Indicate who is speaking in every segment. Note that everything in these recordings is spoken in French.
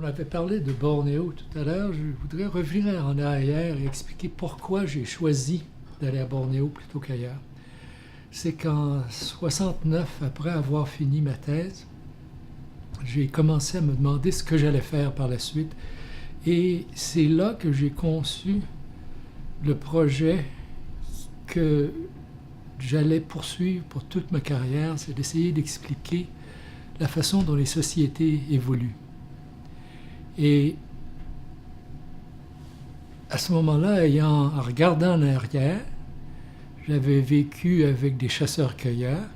Speaker 1: m'avait parlé de Bornéo tout à l'heure. Je voudrais revenir en arrière et expliquer pourquoi j'ai choisi d'aller à Bornéo plutôt qu'ailleurs. C'est qu'en 69, après avoir fini ma thèse, j'ai commencé à me demander ce que j'allais faire par la suite. Et c'est là que j'ai conçu le projet que j'allais poursuivre pour toute ma carrière, c'est d'essayer d'expliquer la façon dont les sociétés évoluent. Et à ce moment-là, en regardant en arrière, j'avais vécu avec des chasseurs-cueilleurs.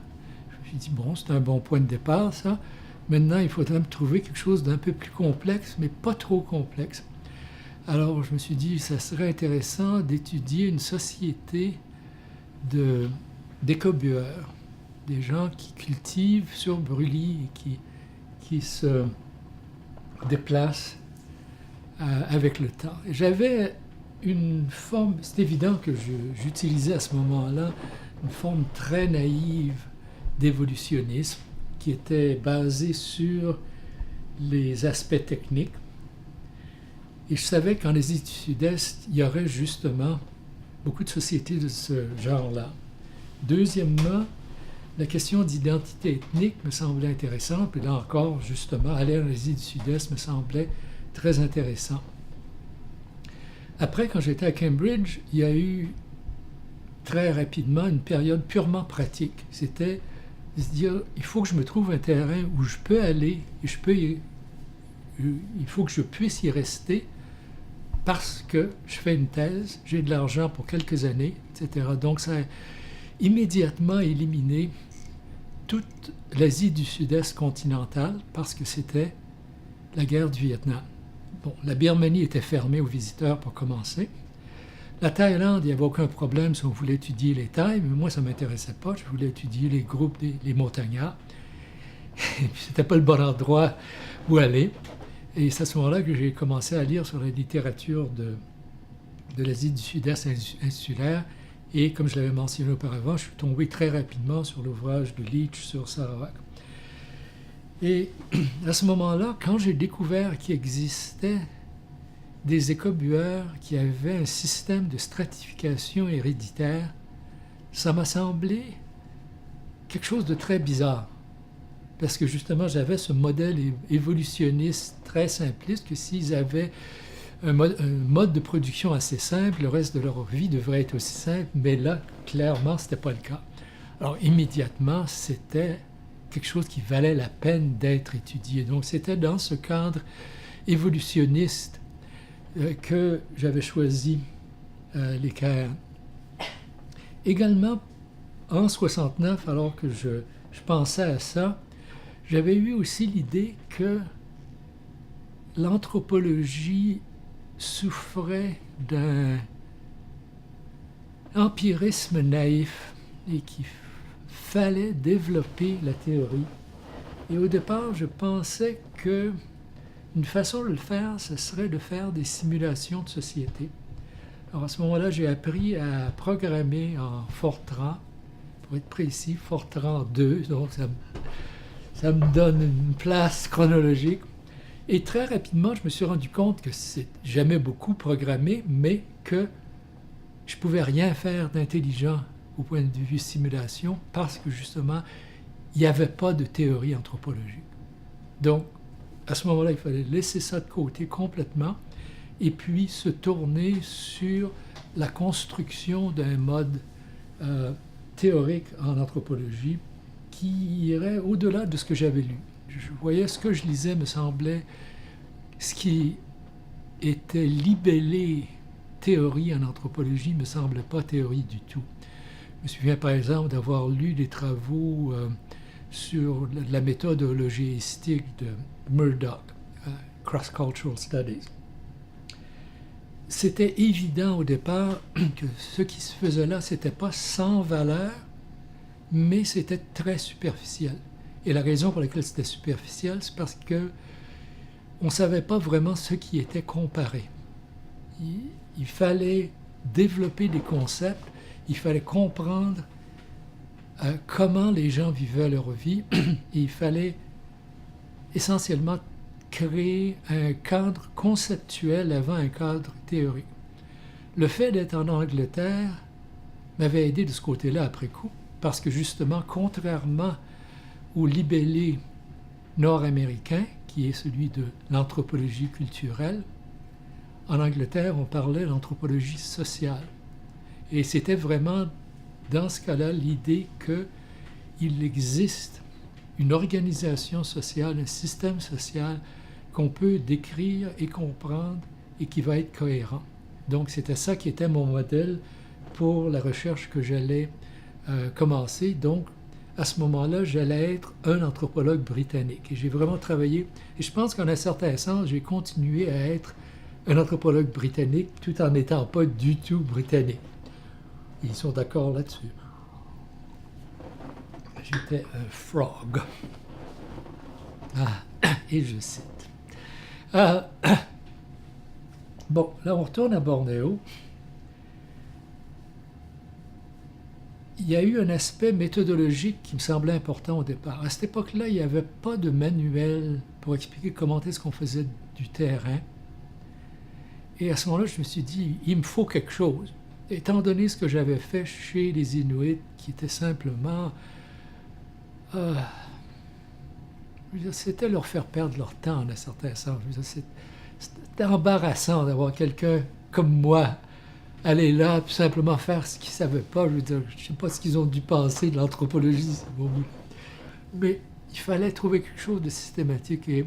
Speaker 1: Je me suis dit, bon, c'est un bon point de départ, ça. Maintenant, il faudrait me trouver quelque chose d'un peu plus complexe, mais pas trop complexe. Alors, je me suis dit, ça serait intéressant d'étudier une société d'écobueurs, des gens qui cultivent sur brûlis et qui se déplacent avec le temps. J'avais une forme, c'est évident que j'utilisais à ce moment-là une forme très naïve d'évolutionnisme qui était basée sur les aspects techniques. Et je savais qu'en Asie du Sud-Est, il y aurait justement beaucoup de sociétés de ce genre-là. Deuxièmement, la question d'identité ethnique me semblait intéressante, et là encore, justement, aller en Asie du Sud-Est me semblait très intéressant. Après, quand j'étais à Cambridge, il y a eu très rapidement une période purement pratique. C'était de se dire, il faut que je me trouve un terrain où je peux aller, et il faut que je puisse y rester parce que je fais une thèse, j'ai de l'argent pour quelques années, etc. Donc, ça a immédiatement éliminé toute l'Asie du Sud-Est continentale parce que c'était la guerre du Vietnam. Bon, la Birmanie était fermée aux visiteurs pour commencer. La Thaïlande, il n'y avait aucun problème si on voulait étudier les Thaïs, mais moi, ça ne m'intéressait pas. Je voulais étudier les groupes, les montagnards. Et puis, c'était pas le bon endroit où aller. Et c'est à ce moment-là que j'ai commencé à lire sur la littérature de l'Asie du Sud-Est insulaire. Et comme je l'avais mentionné auparavant, je suis tombé très rapidement sur l'ouvrage de Leach sur Sarawak. Et à ce moment-là, quand j'ai découvert qu'il existait des écobueurs qui avaient un système de stratification héréditaire, ça m'a semblé quelque chose de très bizarre. Parce que justement, j'avais ce modèle évolutionniste très simpliste que s'ils avaient un mode de production assez simple, le reste de leur vie devrait être aussi simple, mais là, clairement, ce n'était pas le cas. Alors, immédiatement, c'était quelque chose qui valait la peine d'être étudié. Donc, c'était dans ce cadre évolutionniste que j'avais choisi les Caïens. Également, en 69, alors que je pensais à ça, j'avais eu aussi l'idée que l'anthropologie souffrait d'un empirisme naïf et qu'il fallait développer la théorie. Et au départ, je pensais que une façon de le faire, ce serait de faire des simulations de société. Alors à ce moment-là, j'ai appris à programmer en Fortran, pour être précis, Fortran 2, donc ça me donne une place chronologique. Et très rapidement, je me suis rendu compte que j'aimais beaucoup programmer, mais que je ne pouvais rien faire d'intelligent au point de vue simulation parce que justement, il n'y avait pas de théorie anthropologique. Donc, à ce moment-là, il fallait laisser ça de côté complètement et puis se tourner sur la construction d'un mode théorique en anthropologie qui irait au-delà de ce que j'avais lu. Je voyais ce que je lisais me semblait ce qui était libellé théorie en anthropologie me semblait pas théorie du tout. Je me souviens par exemple d'avoir lu des travaux sur la méthode logéistique de Murdoch, Cross-Cultural Studies. C'était évident au départ que ce qui se faisait là, c'était pas sans valeur, mais c'était très superficiel. Et la raison pour laquelle c'était superficiel, c'est parce que on ne savait pas vraiment ce qui était comparé. Il fallait développer des concepts, il fallait comprendre comment les gens vivaient leur vie, et il fallait essentiellement créer un cadre conceptuel avant un cadre théorique. Le fait d'être en Angleterre m'avait aidé de ce côté-là après coup, parce que justement, contrairement au libellé nord-américain, qui est celui de l'anthropologie culturelle, en Angleterre, on parlait d'anthropologie sociale. Et c'était vraiment, dans ce cas-là, l'idée qu'il existe une organisation sociale, un système social qu'on peut décrire et comprendre et qui va être cohérent. Donc, c'était ça qui était mon modèle pour la recherche que j'allais commencer. Donc, à ce moment-là, j'allais être un anthropologue britannique. Et j'ai vraiment travaillé, et je pense qu'en un certain sens, j'ai continué à être un anthropologue britannique tout en n'étant pas du tout britannique. Ils sont d'accord là-dessus. J'étais un frog. Et je cite. Bon, là, on retourne à Bornéo. Il y a eu un aspect méthodologique qui me semblait important au départ. À cette époque-là, il n'y avait pas de manuel pour expliquer comment est-ce qu'on faisait du terrain. Et à ce moment-là, je me suis dit, il me faut quelque chose. Étant donné ce que j'avais fait chez les Inuits, qui était simplement... c'était leur faire perdre leur temps, en un certain sens. C'était embarrassant d'avoir quelqu'un comme moi aller là, puis simplement faire ce qu'ils ne savaient pas. Je ne sais pas ce qu'ils ont dû penser de l'anthropologie, si vous voulez. Mais il fallait trouver quelque chose de systématique. Et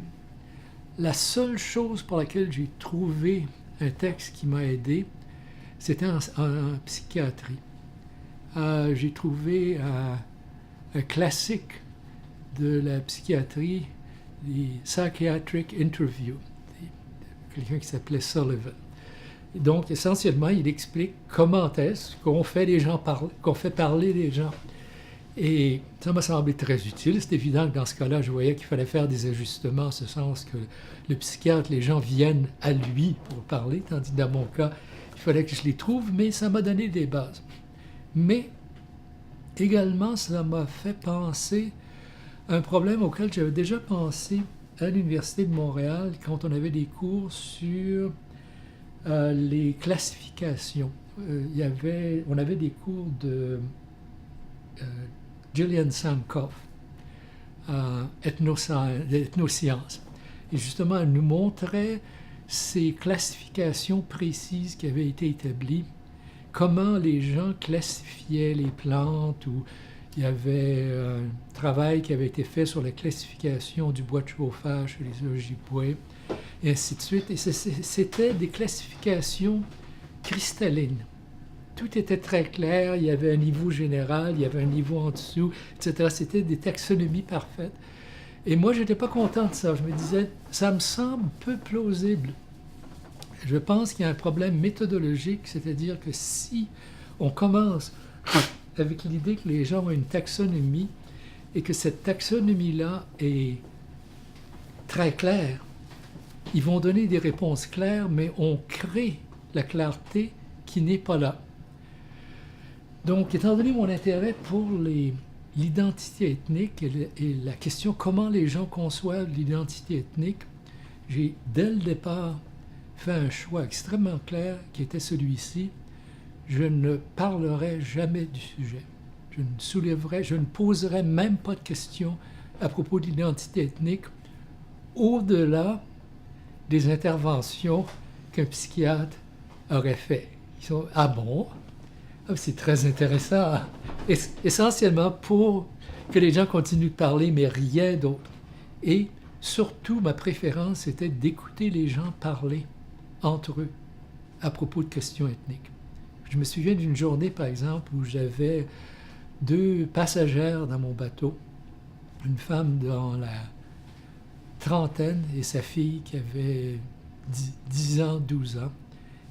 Speaker 1: la seule chose pour laquelle j'ai trouvé un texte qui m'a aidé, c'était en psychiatrie. J'ai trouvé un classique de la psychiatrie, les Psychiatric Interviews, quelqu'un qui s'appelait Sullivan. Et donc, essentiellement, il explique comment est-ce qu'on fait les gens parler, qu'on fait parler les gens. Et ça m'a semblé très utile. C'est évident que dans ce cas-là, je voyais qu'il fallait faire des ajustements, en ce sens que le psychiatre, les gens viennent à lui pour parler, tandis que dans mon cas, il fallait que je les trouve, mais ça m'a donné des bases. Mais également, ça m'a fait penser à un problème auquel j'avais déjà pensé à l'Université de Montréal quand on avait des cours sur les classifications. On avait des cours de Gillian Sankoff, ethnosciences. Et justement, elle nous montrait ces classifications précises qui avaient été établies, comment les gens classifiaient les plantes, ou il y avait un travail qui avait été fait sur la classification du bois de chauffage chez les Ojibwés, et ainsi de suite. Et c'était des classifications cristallines. Tout était très clair, il y avait un niveau général, il y avait un niveau en dessous, etc. C'était des taxonomies parfaites. Et moi, je n'étais pas content de ça. Je me disais, ça me semble peu plausible. Je pense qu'il y a un problème méthodologique, c'est-à-dire que si on commence avec l'idée que les gens ont une taxonomie et que cette taxonomie-là est très claire, ils vont donner des réponses claires, mais on crée la clarté qui n'est pas là. Donc, étant donné mon intérêt pour l'identité ethnique et la question comment les gens conçoivent l'identité ethnique, j'ai, dès le départ, fait un choix extrêmement clair qui était celui-ci. Je ne parlerai jamais du sujet. Je ne poserai même pas de questions à propos de l'identité ethnique au-delà des interventions qu'un psychiatre aurait fait. Ils sont « Ah bon? Ah, c'est très intéressant. » Essentiellement pour que les gens continuent de parler, mais rien d'autre. Et surtout, ma préférence était d'écouter les gens parler entre eux à propos de questions ethniques. Je me souviens d'une journée, par exemple, où j'avais 2 passagères dans mon bateau, une femme dans la trentaine et sa fille qui avait 10 ans, 12 ans.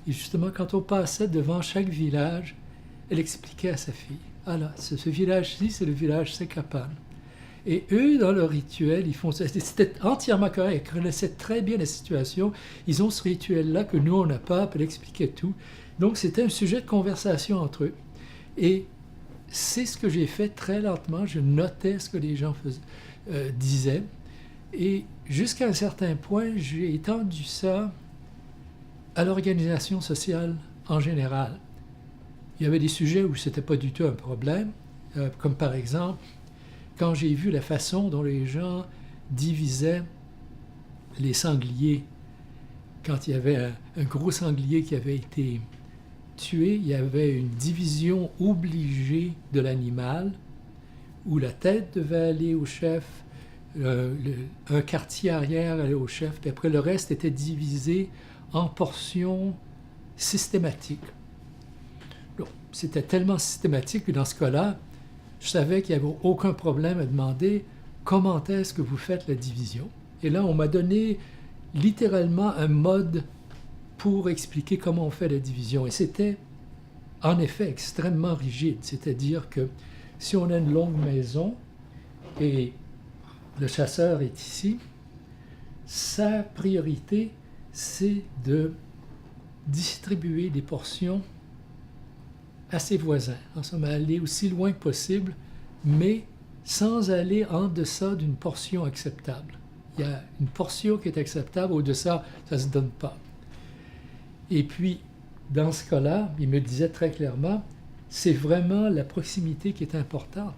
Speaker 1: Et justement, quand on passait devant chaque village, elle expliquait à sa fille, « Ah là, ce village-ci, c'est le village Sekapan. » Et eux, dans leur rituel, ils font ça. C'était entièrement correct. Ils connaissaient très bien la situation. Ils ont ce rituel-là que nous, on n'a pas, puis elle expliquait tout. Donc, c'était un sujet de conversation entre eux. Et c'est ce que j'ai fait très lentement. Je notais ce que les gens disaient. Et jusqu'à un certain point, j'ai étendu ça à l'organisation sociale en général. Il y avait des sujets où ce n'était pas du tout un problème, comme par exemple, quand j'ai vu la façon dont les gens divisaient les sangliers. Quand il y avait un gros sanglier qui avait été tué, il y avait une division obligée de l'animal, où la tête devait aller au chef, un quartier arrière allait au chef, puis après le reste était divisé en portions systématiques. Donc, c'était tellement systématique que dans ce cas-là, je savais qu'il n'y avait aucun problème à demander comment est-ce que vous faites la division. Et là, on m'a donné littéralement un mode pour expliquer comment on fait la division. Et c'était en effet extrêmement rigide. C'est-à-dire que si on a une longue maison et le chasseur est ici, sa priorité, c'est de distribuer des portions à ses voisins. En somme, aller aussi loin que possible, mais sans aller en deçà d'une portion acceptable. Il y a une portion qui est acceptable, au-deçà, ça ne se donne pas. Et puis, dans ce cas-là, il me disait très clairement, c'est vraiment la proximité qui est importante.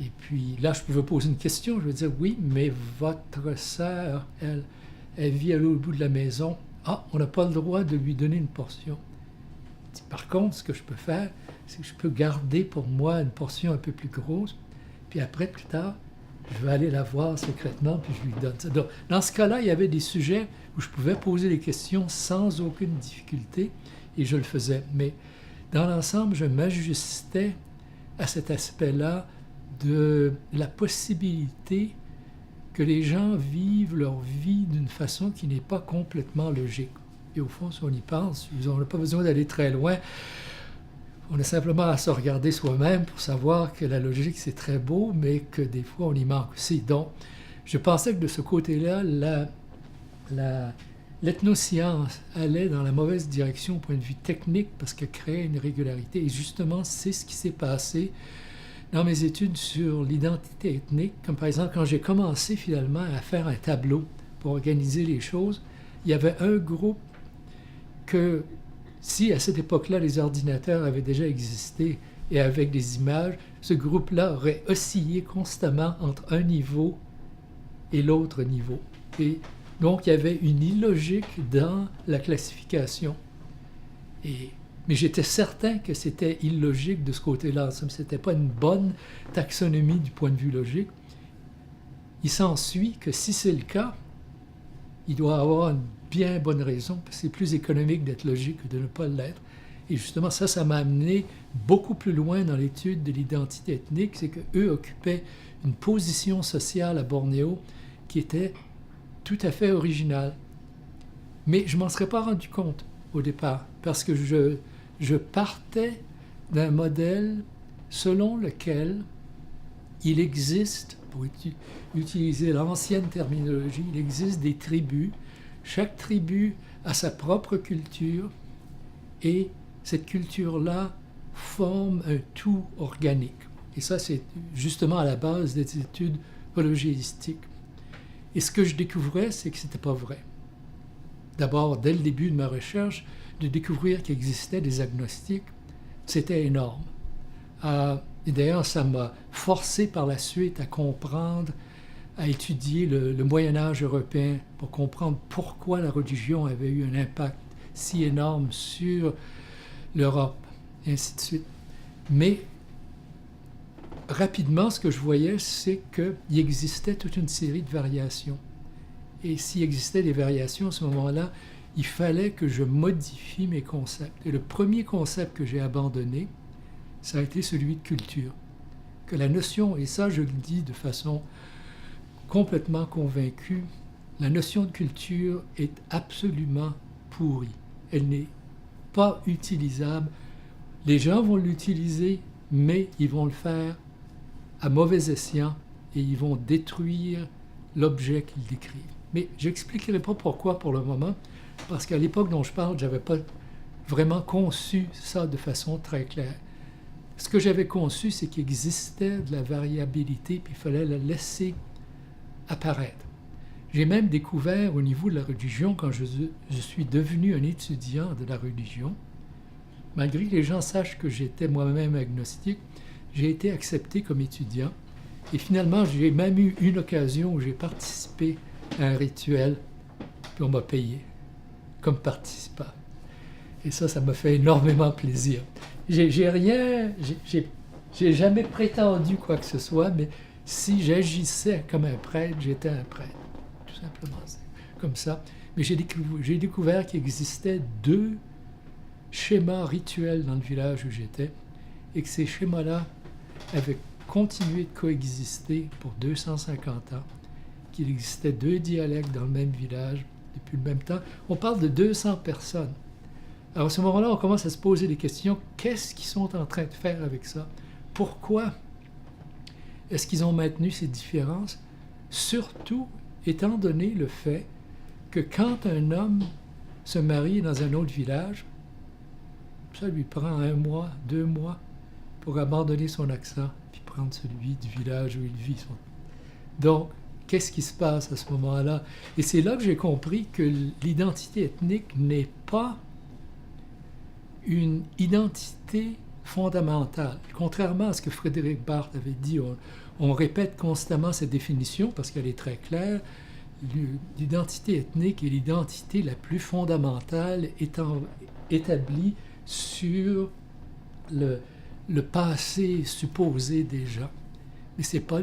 Speaker 1: Et puis là, je pouvais poser une question, je veux dire, oui, mais votre sœur, elle vit à l'autre bout de la maison. Ah, on n'a pas le droit de lui donner une portion. Par contre, ce que je peux faire, c'est que je peux garder pour moi une portion un peu plus grosse, puis après, plus tard, je vais aller la voir secrètement, puis je lui donne ça. Donc, dans ce cas-là, il y avait des sujets où je pouvais poser des questions sans aucune difficulté, et je le faisais. Mais dans l'ensemble, je m'ajustais à cet aspect-là de la possibilité que les gens vivent leur vie d'une façon qui n'est pas complètement logique. Et au fond, si on y pense, on n'a pas besoin d'aller très loin. On a simplement à se regarder soi-même pour savoir que la logique, c'est très beau, mais que des fois, on y manque aussi. Donc, je pensais que de ce côté-là, l'ethnoscience allait dans la mauvaise direction au point de vue technique parce qu'elle créait une irrégularité. Et justement, c'est ce qui s'est passé dans mes études sur l'identité ethnique. Comme par exemple, quand j'ai commencé finalement à faire un tableau pour organiser les choses, il y avait un groupe que, si à cette époque-là, les ordinateurs avaient déjà existé et avec des images, ce groupe-là aurait oscillé constamment entre un niveau et l'autre niveau. Et donc, il y avait une illogique dans la classification. Mais j'étais certain que c'était illogique de ce côté-là. Ce n'était pas une bonne taxonomie du point de vue logique. Il s'ensuit que si c'est le cas, il doit avoir une bien bonne raison, parce que c'est plus économique d'être logique que de ne pas l'être. Et justement, ça m'a amené beaucoup plus loin dans l'étude de l'identité ethnique, c'est qu'eux occupaient une position sociale à Bornéo qui était tout à fait originale. Mais je ne m'en serais pas rendu compte au départ, parce que je partais d'un modèle selon lequel il existe, pour utiliser l'ancienne terminologie, il existe des tribus. Chaque tribu a sa propre culture et cette culture-là forme un tout organique. Et ça, c'est justement à la base des études hologéistiques. Et ce que je découvrais, c'est que ce n'était pas vrai. D'abord, dès le début de ma recherche, de découvrir qu'il existait des agnostiques, c'était énorme. Et d'ailleurs, ça m'a forcé par la suite à comprendre, à étudier le Moyen-Âge européen pour comprendre pourquoi la religion avait eu un impact si énorme sur l'Europe, et ainsi de suite. Mais rapidement, ce que je voyais, c'est qu'il existait toute une série de variations. Et s'il existait des variations à ce moment-là, il fallait que je modifie mes concepts. Et le premier concept que j'ai abandonné, ça a été celui de culture. Que la notion, et ça je le dis de façon complètement convaincue, la notion de culture est absolument pourrie. Elle n'est pas utilisable. Les gens vont l'utiliser, mais ils vont le faire à mauvais escient et ils vont détruire l'objet qu'ils décrivent. Mais je n'expliquerai pas pourquoi pour le moment, parce qu'à l'époque dont je parle, je n'avais pas vraiment conçu ça de façon très claire. Ce que j'avais conçu, c'est qu'il existait de la variabilité, puis il fallait la laisser apparaître. J'ai même découvert au niveau de la religion, quand je suis devenu un étudiant de la religion, malgré que les gens sachent que j'étais moi-même agnostique, j'ai été accepté comme étudiant. Et finalement, j'ai même eu une occasion où j'ai participé à un rituel, puis on m'a payé comme participant. Et ça m'a fait énormément plaisir. J'ai jamais prétendu quoi que ce soit, mais si j'agissais comme un prêtre, j'étais un prêtre. Tout simplement, c'est comme ça. Mais j'ai découvert qu'il existait 2 schémas rituels dans le village où j'étais, et que ces schémas-là avaient continué de coexister pour 250 ans, qu'il existait 2 dialectes dans le même village depuis le même temps. On parle de 200 personnes. Alors à ce moment-là, on commence à se poser des questions. Qu'est-ce qu'ils sont en train de faire avec ça? Pourquoi est-ce qu'ils ont maintenu ces différences? Surtout, étant donné le fait que quand un homme se marie dans un autre village, ça lui prend 1 mois, 2 mois pour abandonner son accent puis prendre celui du village où il vit. Donc, qu'est-ce qui se passe à ce moment-là? Et c'est là que j'ai compris que l'identité ethnique n'est pas une identité fondamentale. Contrairement à ce que Frédéric Barthes avait dit, on répète constamment cette définition parce qu'elle est très claire. L'identité ethnique est l'identité la plus fondamentale étant établie sur le passé supposé des gens. Mais ce n'est pas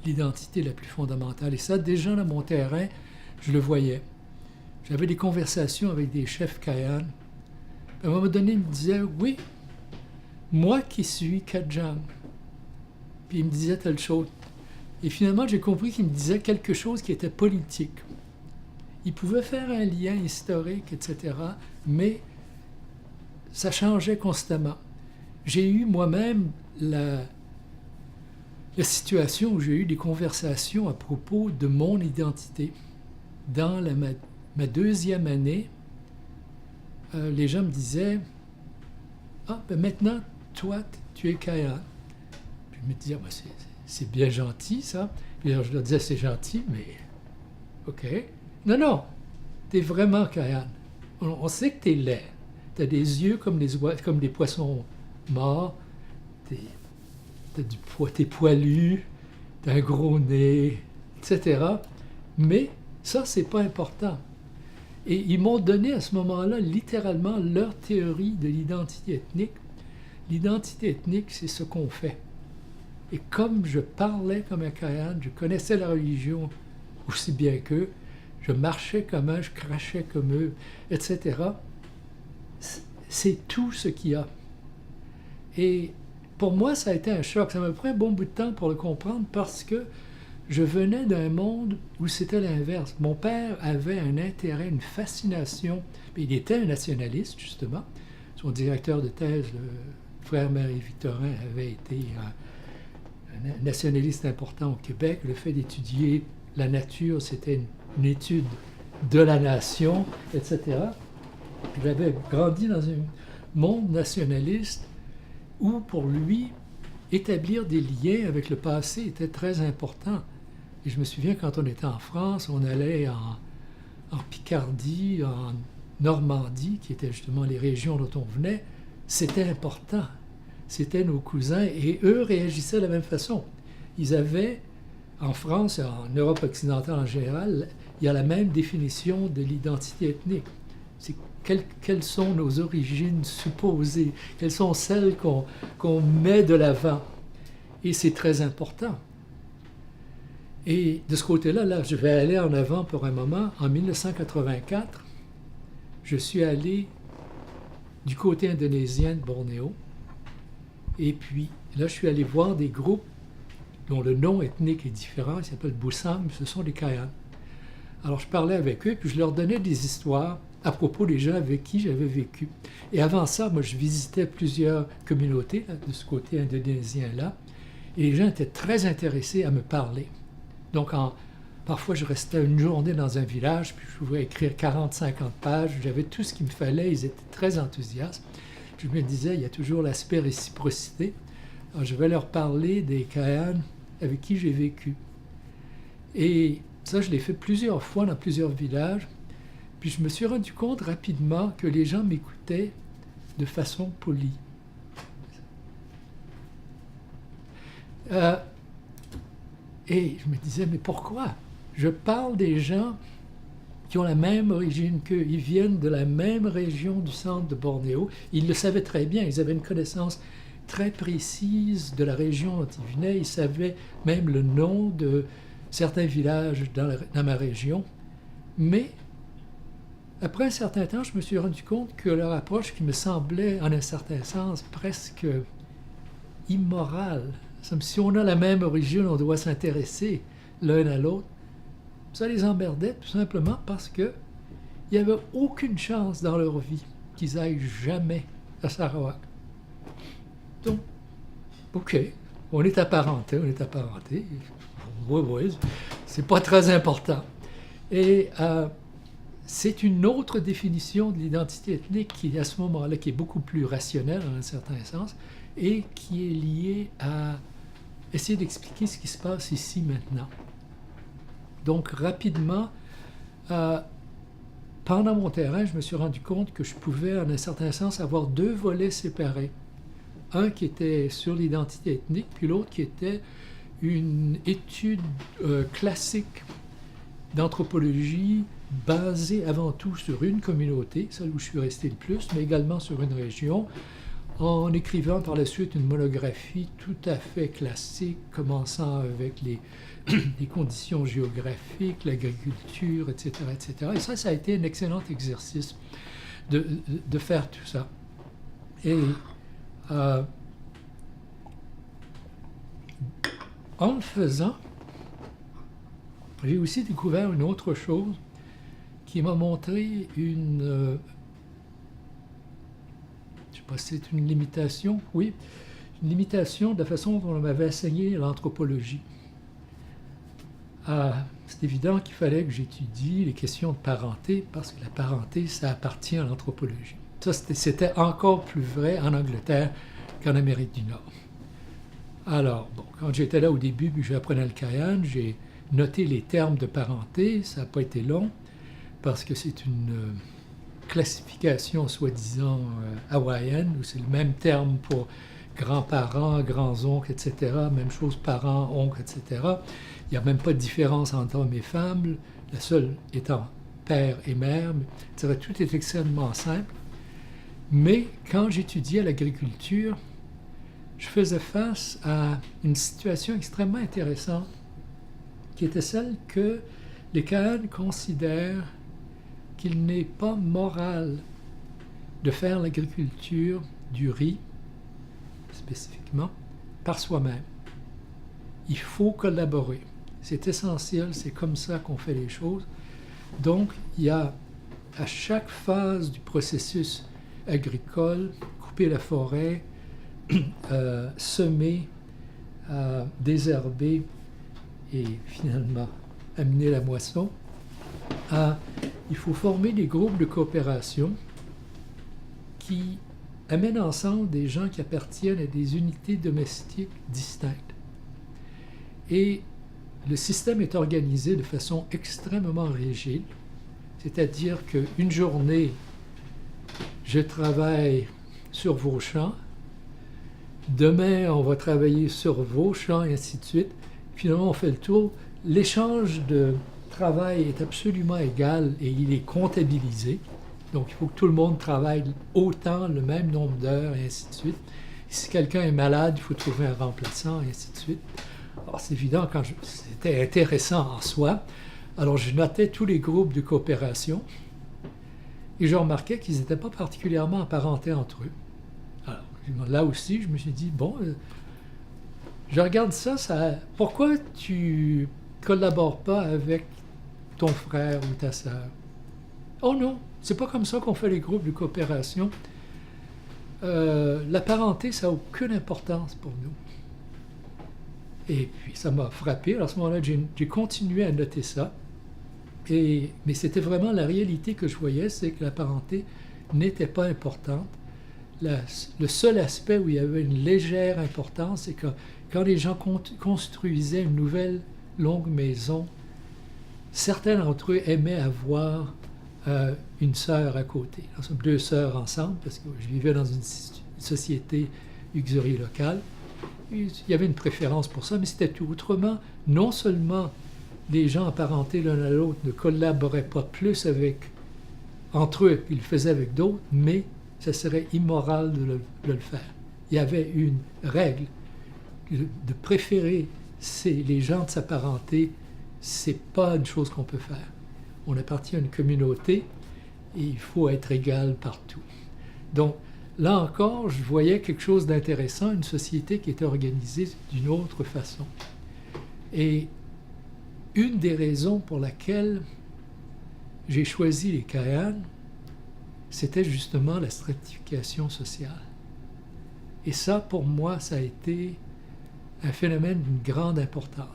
Speaker 1: l'identité la plus fondamentale. Et ça, déjà dans mon terrain, je le voyais. J'avais des conversations avec des chefs Kayan. À un moment donné, il me disait, oui, moi qui suis Kajang. Puis il me disait telle chose. Et finalement, j'ai compris qu'il me disait quelque chose qui était politique. Il pouvait faire un lien historique, etc., mais ça changeait constamment. J'ai eu moi-même la situation où j'ai eu des conversations à propos de mon identité. Dans ma 2e année, les gens me disaient « Ah, ben maintenant, toi, tu es Kayan. » Puis je me disais ben, « C'est bien gentil, ça. » Puis alors, je leur disais « C'est gentil, mais... OK. » « Non, tu es vraiment Kayan. On sait que tu es laid. Tu as des yeux comme des poissons morts. T'es poilu, t'as un gros nez, etc. Mais ça, c'est pas important. Et ils m'ont donné à ce moment-là, littéralement, leur théorie de l'identité ethnique. L'identité ethnique, c'est ce qu'on fait. Et comme je parlais comme un Kayan, je connaissais la religion aussi bien qu'eux, je marchais comme eux, je crachais comme eux, etc. C'est tout ce qu'il y a. Et pour moi, ça a été un choc. Ça m'a pris un bon bout de temps pour le comprendre parce que je venais d'un monde où c'était l'inverse. Mon père avait un intérêt, une fascination. Il était un nationaliste, justement. Son directeur de thèse, le frère Marie-Victorin, avait été un nationaliste important au Québec. Le fait d'étudier la nature, c'était une étude de la nation, etc. J'avais grandi dans un monde nationaliste où, pour lui, établir des liens avec le passé était très important. Et je me souviens, quand on était en France, on allait en Picardie, en Normandie, qui étaient justement les régions dont on venait, c'était important. C'était nos cousins, et eux réagissaient de la même façon. Ils avaient, en France et en Europe occidentale en général, il y a la même définition de l'identité ethnique. C'est quelles sont nos origines supposées, quelles sont celles qu'on met de l'avant. Et c'est très important. Et de ce côté-là, là, je vais aller en avant pour un moment. En 1984, je suis allé du côté indonésien de Bornéo. Et puis, là, je suis allé voir des groupes dont le nom ethnique est différent. Ils s'appellent Busang, mais ce sont des Kayan. Alors, je parlais avec eux, puis je leur donnais des histoires à propos des gens avec qui j'avais vécu. Et avant ça, moi, je visitais plusieurs communautés là, de ce côté indonésien-là. Et les gens étaient très intéressés à me parler. Donc, parfois, je restais une journée dans un village, puis je pouvais écrire 40-50 pages. J'avais tout ce qu'il me fallait. Ils étaient très enthousiastes. Je me disais, il y a toujours l'aspect réciprocité. Alors, je vais leur parler des Kayan avec qui j'ai vécu. Et ça, je l'ai fait plusieurs fois dans plusieurs villages. Puis je me suis rendu compte rapidement que les gens m'écoutaient de façon polie. Et je me disais, mais pourquoi? Je parle des gens qui ont la même origine qu'eux. Ils viennent de la même région du centre de Bornéo. Ils le savaient très bien. Ils avaient une connaissance très précise de la région dont ils venaient. Ils savaient même le nom de certains villages dans ma région. Mais après un certain temps, je me suis rendu compte que leur approche, qui me semblait, en un certain sens, presque immorale, comme si on a la même origine, on doit s'intéresser l'un à l'autre, ça les emmerdait tout simplement parce qu'il n'y avait aucune chance dans leur vie qu'ils aillent jamais à Sarawak. Donc, OK, on est apparentés. Oui, c'est pas très important. Et c'est une autre définition de l'identité ethnique qui, à ce moment-là, qui est beaucoup plus rationnelle en un certain sens et qui est liée à essayer d'expliquer ce qui se passe ici maintenant. Donc, rapidement, pendant mon terrain, je me suis rendu compte que je pouvais, en un certain sens, avoir deux volets séparés. Un qui était sur l'identité ethnique, puis l'autre qui était une étude classique d'anthropologie basée avant tout sur une communauté, celle où je suis resté le plus, mais également sur une région, en écrivant par la suite une monographie tout à fait classique, commençant avec les conditions géographiques, l'agriculture, etc., etc. Et ça a été un excellent exercice de faire tout ça. Et en le faisant, j'ai aussi découvert une autre chose qui m'a montré une... je ne sais pas si c'est une limitation, oui, une limitation de la façon dont on m'avait enseigné l'anthropologie. C'est évident qu'il fallait que j'étudie les questions de parenté, parce que la parenté, ça appartient à l'anthropologie. Ça, c'était encore plus vrai en Angleterre qu'en Amérique du Nord. Alors, bon, quand j'étais là au début, puis j'apprenais le Kayan, j'ai noté les termes de parenté. Ça n'a pas été long, parce que c'est une classification soi-disant hawaïenne, où c'est le même terme pour grands-parents, grands-oncles, etc. Même chose, parents, oncles, etc. Il n'y a même pas de différence entre hommes et femmes, la seule étant père et mère. Tout est extrêmement simple. Mais quand j'étudiais l'agriculture, je faisais face à une situation extrêmement intéressante, qui était celle que les Kahan considèrent qu'il n'est pas moral de faire l'agriculture du riz, spécifiquement, par soi-même. Il faut collaborer. C'est essentiel, c'est comme ça qu'on fait les choses. Donc, il y a à chaque phase du processus agricole, couper la forêt, semer, désherber et finalement amener la moisson, il faut former des groupes de coopération qui amènent ensemble des gens qui appartiennent à des unités domestiques distinctes. Et le système est organisé de façon extrêmement rigide, c'est-à-dire qu'une journée, je travaille sur vos champs, demain, on va travailler sur vos champs, et ainsi de suite. Finalement, on fait le tour. L'échange de travail est absolument égal et il est comptabilisé. Donc, il faut que tout le monde travaille autant, le même nombre d'heures, et ainsi de suite. Si quelqu'un est malade, il faut trouver un remplaçant, et ainsi de suite. Alors, c'est évident, c'était intéressant en soi. Alors, je notais tous les groupes de coopération et je remarquais qu'ils n'étaient pas particulièrement apparentés entre eux. Alors, là aussi, je me suis dit, bon, je regarde ça, pourquoi tu collabores pas avec ton frère ou ta sœur? Oh non, c'est pas comme ça qu'on fait les groupes de coopération. La parenté, ça n'a aucune importance pour nous. Et puis, ça m'a frappé. Alors, à ce moment-là, j'ai continué à noter ça. Mais c'était vraiment la réalité que je voyais, c'est que la parenté n'était pas importante. Le seul aspect où il y avait une légère importance, c'est que quand les gens construisaient une nouvelle longue maison certains d'entre eux aimaient avoir une sœur à côté. Nous sommes deux sœurs ensemble parce que je vivais dans une société uxoriée locale. Il y avait une préférence pour ça, mais c'était tout. Autrement, non seulement les gens apparentés l'un à l'autre ne collaboraient pas plus entre eux qu'ils le faisaient avec d'autres, mais ce serait immoral de le faire. Il y avait une règle de préférer les gens de sa parenté, c'est pas une chose qu'on peut faire. On appartient à une communauté et il faut être égal partout. Donc, là encore, je voyais quelque chose d'intéressant, une société qui était organisée d'une autre façon. Et une des raisons pour laquelle j'ai choisi les Kayanes, c'était justement la stratification sociale. Et ça, pour moi, ça a été un phénomène d'une grande importance.